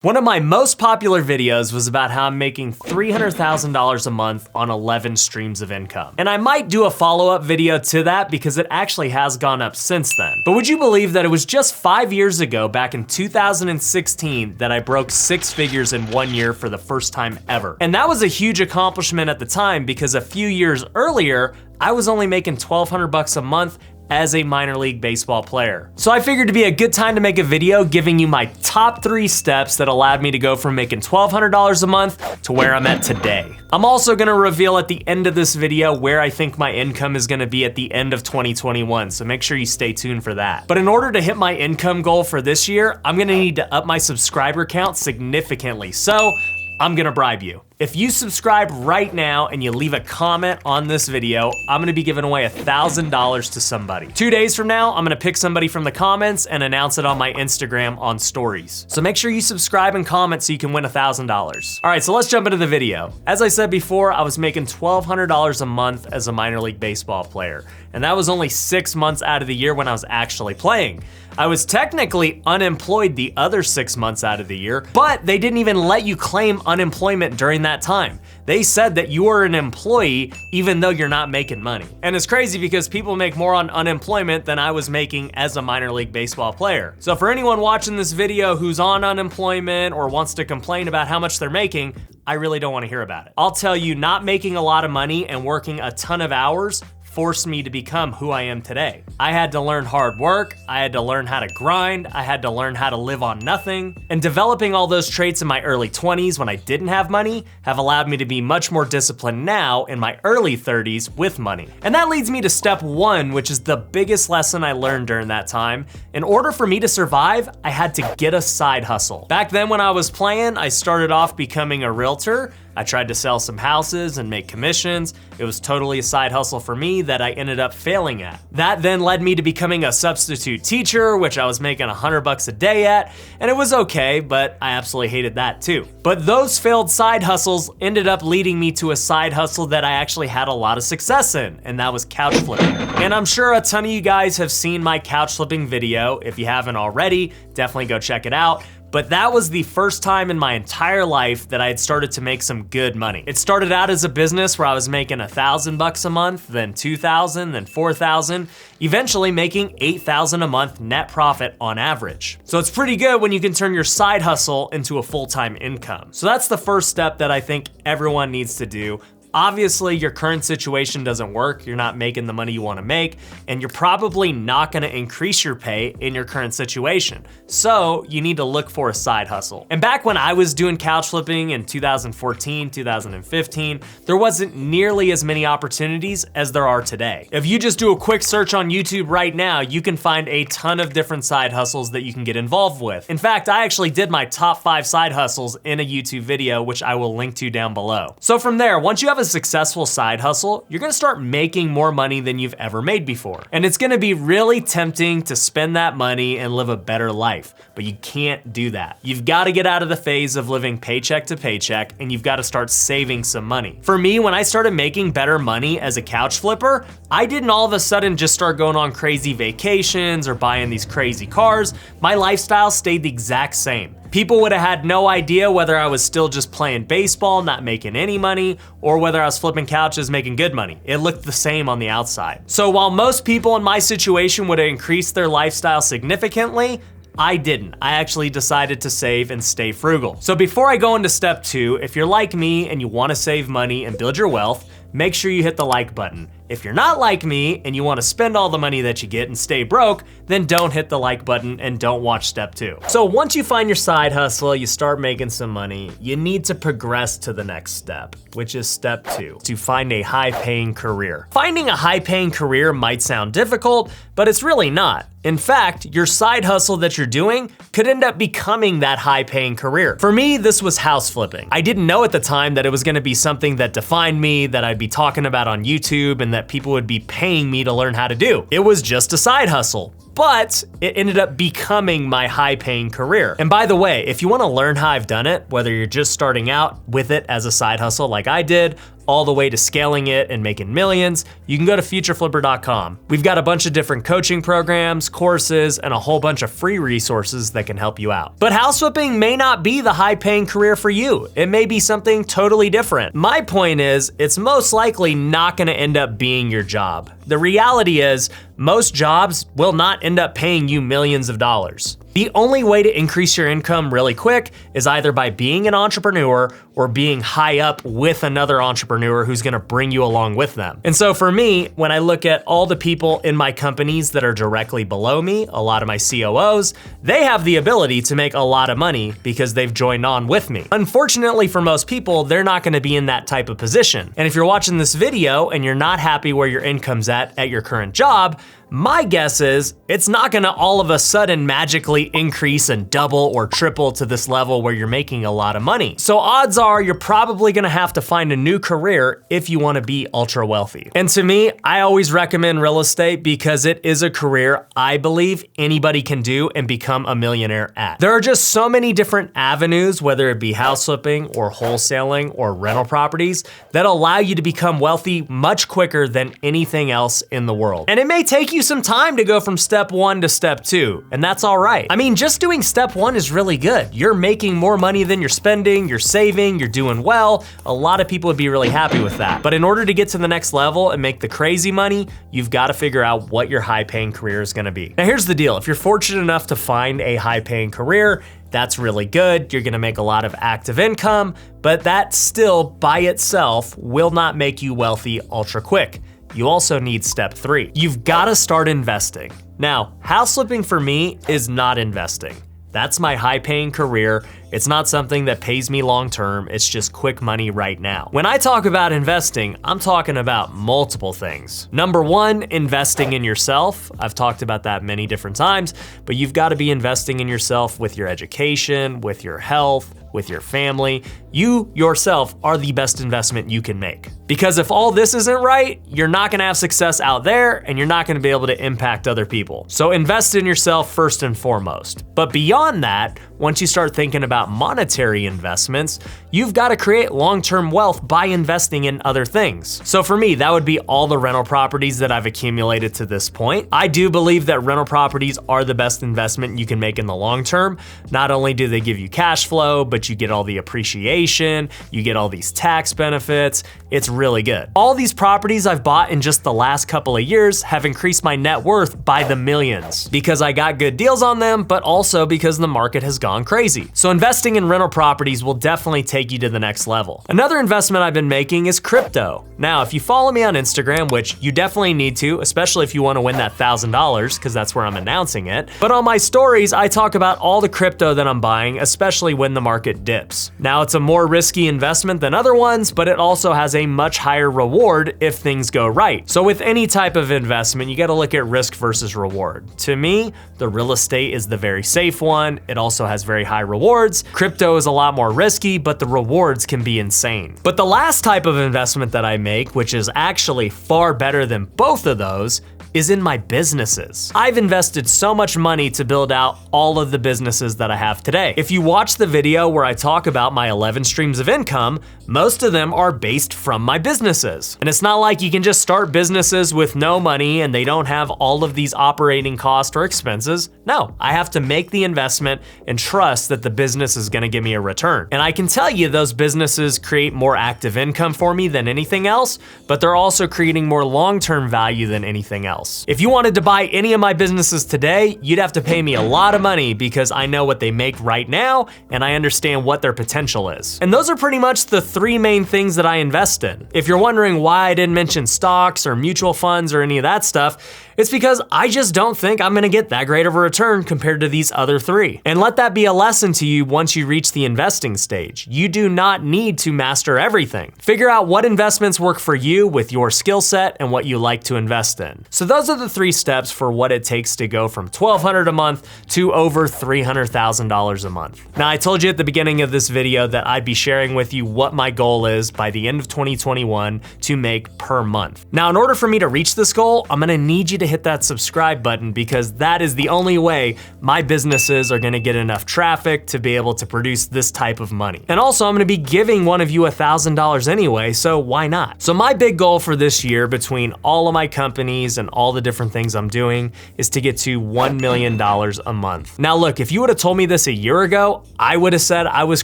One of my most popular videos was about how I'm making $300,000 a month on 11 streams of income. And I might do a follow-up video to that because it actually has gone up since then. But would you believe that it was just 5 years ago, back in 2016, that I broke 6 figures in 1 year for the first time ever? And that was a huge accomplishment at the time because a few years earlier, I was only making $1,200 a month as a minor league baseball player. So I figured it'd be a good time to make a video giving you my top 3 steps that allowed me to go from making $1,200 a month to where I'm at today. I'm also gonna reveal at the end of this video where I think my income is gonna be at the end of 2021, so make sure you stay tuned for that. But in order to hit my income goal for this year, I'm gonna need to up my subscriber count significantly, so I'm gonna bribe you. If you subscribe right now and you leave a comment on this video, I'm gonna be giving away $1,000 to somebody. 2 days from now, I'm gonna pick somebody from the comments and announce it on my Instagram on stories. So make sure you subscribe and comment so you can win $1,000. All right, so let's jump into the video. As I said before, I was making $1,200 a month as a minor league baseball player. And that was only 6 months out of the year when I was actually playing. I was technically unemployed the other 6 months out of the year, but they didn't even let you claim unemployment during that time. They said that you are an employee even though you're not making money. And it's crazy because people make more on unemployment than I was making as a minor league baseball player. So for anyone watching this video who's on unemployment or wants to complain about how much they're making, I really don't want to hear about it. I'll tell you, not making a lot of money and working a ton of hours forced me to become who I am today. I had to learn hard work, I had to learn how to grind, I had to learn how to live on nothing, and developing all those traits in my early 20s when I didn't have money have allowed me to be much more disciplined now in my early 30s with money. And that leads me to step 1, which is the biggest lesson I learned during that time. In order for me to survive, I had to get a side hustle. Back then when I was playing, I started off becoming a realtor. I tried to sell some houses and make commissions. It was totally a side hustle for me that I ended up failing at. That then led me to becoming a substitute teacher, which I was making $100 a day at, and it was okay, but I absolutely hated that too. But those failed side hustles ended up leading me to a side hustle that I actually had a lot of success in, and that was couch flipping. And I'm sure a ton of you guys have seen my couch flipping video. If you haven't already, definitely go check it out. But that was the first time in my entire life that I had started to make some good money. It started out as a business where I was making $1,000 a month, then $2,000, then $4,000, eventually making $8,000 a month net profit on average. So it's pretty good when you can turn your side hustle into a full-time income. So that's the first step that I think everyone needs to do. Obviously, your current situation doesn't work, you're not making the money you wanna make, and you're probably not gonna increase your pay in your current situation. So you need to look for a side hustle. And back when I was doing couch flipping in 2014, 2015, there wasn't nearly as many opportunities as there are today. If you just do a quick search on YouTube right now, you can find a ton of different side hustles that you can get involved with. In fact, I actually did my top 5 side hustles in a YouTube video, which I will link to down below. So from there, once you have a successful side hustle, you're gonna start making more money than you've ever made before. And it's gonna be really tempting to spend that money and live a better life, but you can't do that. You've gotta get out of the phase of living paycheck to paycheck, and you've gotta start saving some money. For me, when I started making better money as a couch flipper, I didn't all of a sudden just start going on crazy vacations or buying these crazy cars. My lifestyle stayed the exact same. People would have had no idea whether I was still just playing baseball, not making any money, or whether I was flipping couches, making good money. It looked the same on the outside. So while most people in my situation would have increased their lifestyle significantly, I didn't. I actually decided to save and stay frugal. So before I go into step 2, if you're like me and you wanna save money and build your wealth, make sure you hit the like button. If you're not like me and you wanna spend all the money that you get and stay broke, then don't hit the like button and don't watch step 2. So once you find your side hustle, you start making some money, you need to progress to the next step, which is step 2, to find a high-paying career. Finding a high-paying career might sound difficult, but it's really not. In fact, your side hustle that you're doing could end up becoming that high-paying career. For me, this was house flipping. I didn't know at the time that it was gonna be something that defined me, that I'd be talking about on YouTube, and that people would be paying me to learn how to do. It was just a side hustle. But it ended up becoming my high-paying career. And by the way, if you wanna learn how I've done it, whether you're just starting out with it as a side hustle like I did, all the way to scaling it and making millions, you can go to futureflipper.com. We've got a bunch of different coaching programs, courses, and a whole bunch of free resources that can help you out. But house flipping may not be the high-paying career for you. It may be something totally different. My point is, it's most likely not gonna end up being your job. The reality is, most jobs will not end up paying you millions of dollars. The only way to increase your income really quick is either by being an entrepreneur or being high up with another entrepreneur who's gonna bring you along with them. And so for me, when I look at all the people in my companies that are directly below me, a lot of my COOs, they have the ability to make a lot of money because they've joined on with me. Unfortunately for most people, they're not gonna be in that type of position. And if you're watching this video and you're not happy where your income's at your current job, my guess is it's not gonna all of a sudden magically increase and double or triple to this level where you're making a lot of money. So odds are you're probably gonna have to find a new career if you wanna be ultra wealthy. And to me, I always recommend real estate because it is a career I believe anybody can do and become a millionaire at. There are just so many different avenues, whether it be house flipping or wholesaling or rental properties, that allow you to become wealthy much quicker than anything else in the world. And it may take you some time to go from step 1 to step 2, and that's all right. I mean, just doing step 1 is really good. You're making more money than you're spending, you're saving, you're doing well. A lot of people would be really happy with that. But in order to get to the next level and make the crazy money, you've got to figure out what your high-paying career is gonna be. Now here's the deal. If you're fortunate enough to find a high-paying career, that's really good. You're gonna make a lot of active income, but that still by itself will not make you wealthy ultra quick. You also need step 3. You've gotta start investing. Now, house flipping for me is not investing. That's my high-paying career. It's not something that pays me long-term, it's just quick money right now. When I talk about investing, I'm talking about multiple things. Number 1, investing in yourself. I've talked about that many different times, but you've gotta be investing in yourself with your education, with your health, with your family. You yourself are the best investment you can make. Because if all this isn't right, you're not gonna have success out there and you're not gonna be able to impact other people. So invest in yourself first and foremost. But beyond that, once you start thinking about monetary investments, you've got to create long-term wealth by investing in other things. So for me, that would be all the rental properties that I've accumulated to this point. I do believe that rental properties are the best investment you can make in the long term. Not only do they give you cash flow, but you get all the appreciation, you get all these tax benefits. It's really good. All these properties I've bought in just the last couple of years have increased my net worth by the millions because I got good deals on them, but also because the market has gone crazy. So investing in rental properties will definitely take you to the next level. Another investment I've been making is crypto. Now, if you follow me on Instagram, which you definitely need to, especially if you want to win that $1,000, because that's where I'm announcing it. But on my stories, I talk about all the crypto that I'm buying, especially when the market dips. Now, it's a more risky investment than other ones, but it also has a much higher reward if things go right. So with any type of investment, you got to look at risk versus reward. To me, the real estate is the very safe one. It also has very high rewards. Crypto is a lot more risky, but the rewards can be insane. But the last type of investment that I make, which is actually far better than both of those, is in my businesses. I've invested so much money to build out all of the businesses that I have today. If you watch the video where I talk about my 11 streams of income, most of them are based from my businesses. And it's not like you can just start businesses with no money and they don't have all of these operating costs or expenses. No, I have to make the investment and trust that the business is gonna give me a return. And I can tell you those businesses create more active income for me than anything else, but they're also creating more long-term value than anything else. If you wanted to buy any of my businesses today, you'd have to pay me a lot of money because I know what they make right now and I understand what their potential is. And those are pretty much the 3 main things that I invest in. If you're wondering why I didn't mention stocks or mutual funds or any of that stuff, it's because I just don't think I'm gonna get that great of a return compared to these other 3. And let that be a lesson to you once you reach the investing stage. You do not need to master everything. Figure out what investments work for you with your skill set and what you like to invest in. So those are the 3 steps for what it takes to go from $1,200 a month to over $300,000 a month. Now, I told you at the beginning of this video that I'd be sharing with you what my goal is by the end of 2021 to make per month. Now, in order for me to reach this goal, I'm gonna need you to hit that subscribe button, because that is the only way my businesses are gonna get enough traffic to be able to produce this type of money. And also, I'm gonna be giving one of you $1,000 anyway, so why not? So my big goal for this year, between all of my companies and all the different things I'm doing, is to get to $1 million a month. Now look, if you would have told me this a year ago, I would have said I was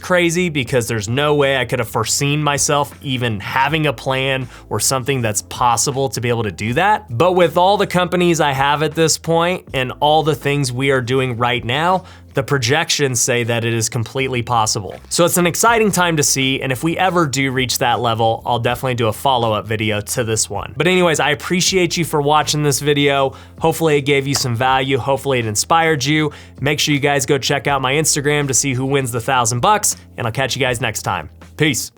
crazy, because there's no way I could have foreseen myself even having a plan or something that's possible to be able to do that. But with all the companies I have at this point and all the things we are doing right now, the projections say that it is completely possible. So it's an exciting time to see, and if we ever do reach that level, I'll definitely do a follow-up video to this one. But anyways, I appreciate you for watching this video. Hopefully it gave you some value. Hopefully it inspired you. Make sure you guys go check out my Instagram to see who wins the $1,000 bucks, and I'll catch you guys next time. Peace.